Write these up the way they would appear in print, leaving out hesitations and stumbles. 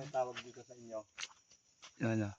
ang tawag dito sa inyo? Ano?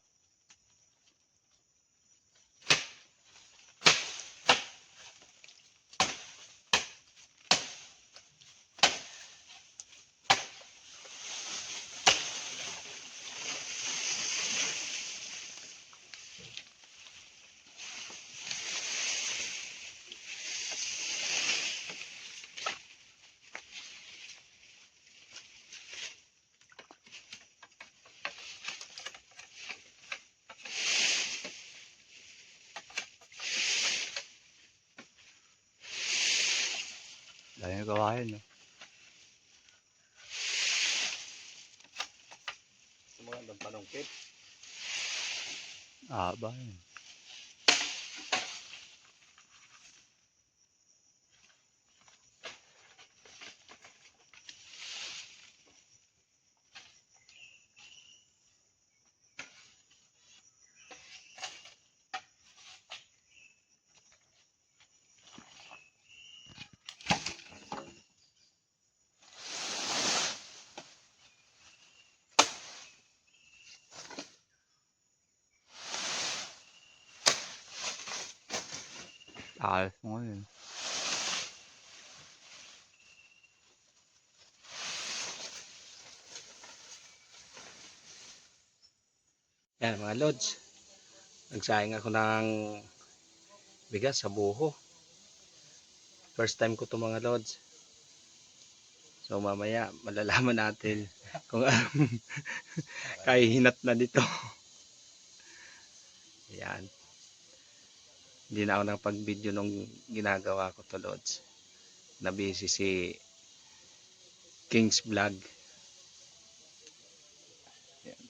Dahil yung gawain, no? Sa mga panungkit. Ba yun. Ayos mo yun. Yan mga lods. Nagsayang ako ng bigas sa buho. First time ko to mga lods. So mamaya malalaman natin kung anong kahihinat na dito. Yan. Hindi na ako nakapag-video nung ginagawa ko to lods. Nabisi si King's Vlog. Yan.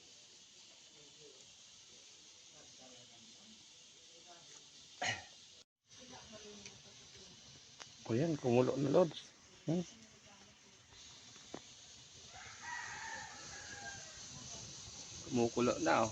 O yan, kumulo na lods. Kumukulo na oh.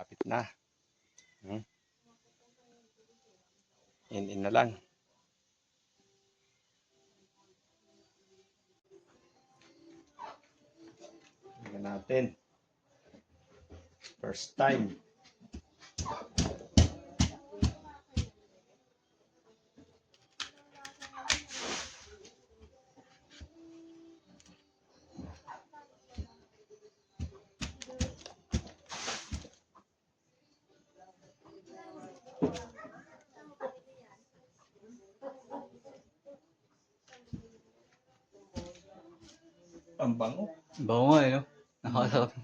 Lapit na. In na lang. Tingnan natin. First time. Ang bango. Bango nga, eh, no? Nakasarap.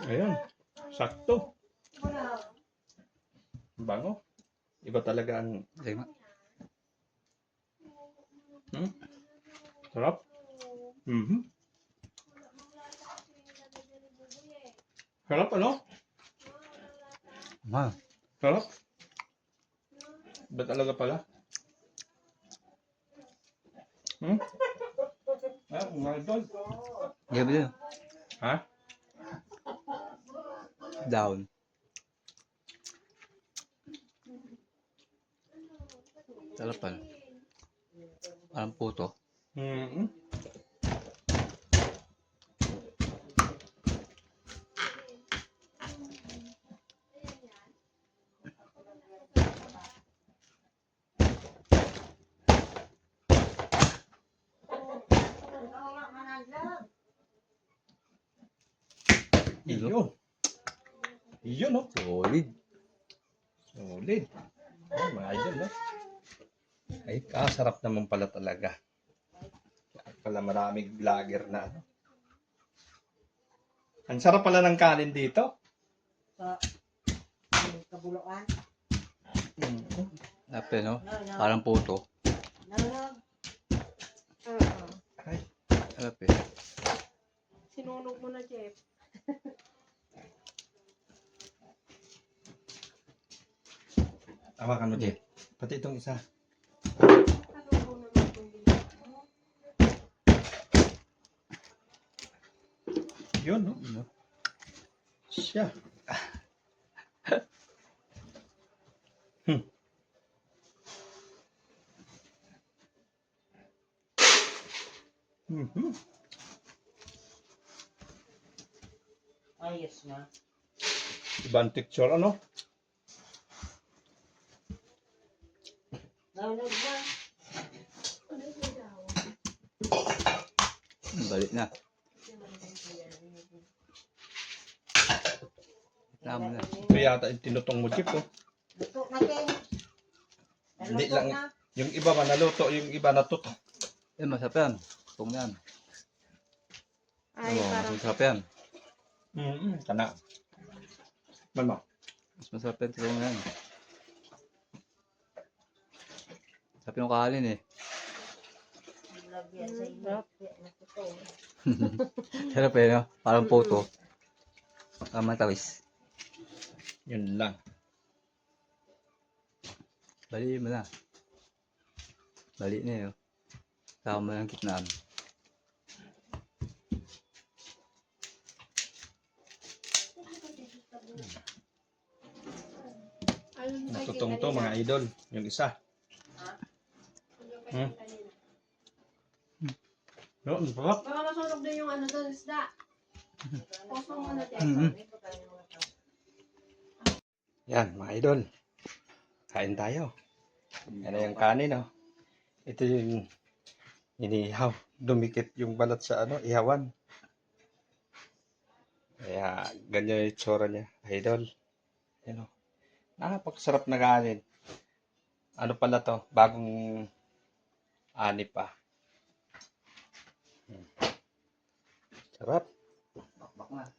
Ayun. Sakto. Bango. Iba talaga ang... Sige nga. Sarap. Sarap ano? Sarap. Iba talaga pala. Mga idol. Gabi din. Ha? Down. Sarap pala. Parang puto. Iyo. Iyo no? Solid. Solid. Ay, mga idol no? Ay, kasarap naman pala talaga. Kaya pala maraming vlogger na ano. Ang sarap pala ng kanin dito. Sa Kabuluan. Ape, no? Parang puto. Ay, Ape. Sinunog mo na, Jeff. Hawakan mo, Jay. Pati itong isa. Yun, no? Ano? Siya. Hmm. Mhm. Ayos na. Ibang texture, ano? Nahulog ba? Balik na. Tama na. Ito yata yung tinutong mo, Jeep, oh. Luto na, Ken. Hindi Naluto lang. na. Yung iba man naluto, yung iba natuto. Masarap yan. Kung yan. Ay, Oo, parang masarap yan. Kana. Mama. Mas masarap yan. Kung yan. Masarap yung kahalin eh. Lagyan sa inyo. Natuto. Sarap eh, no? Parang puto. Parang matawis. Yun lang. Bali mo na. Bali na yun. Saka mo ng kitnaan. Natutong to, mga idol. Yung isa. Hmm. No, ang sarap. baka masunog din yung ano doon, isda. Post mo muna, Tek. Yan, mga idol. Kain tayo. Yan na yung kanin, oh. Ito yung inihaw. Dumikit yung balat sa ano, ihawan. Kaya, ganyan yung itsura niya, idol. Yan, oh. Napakasarap na kanin. Ano pala to? Bagong ani pa. Sarap. Bakbak na.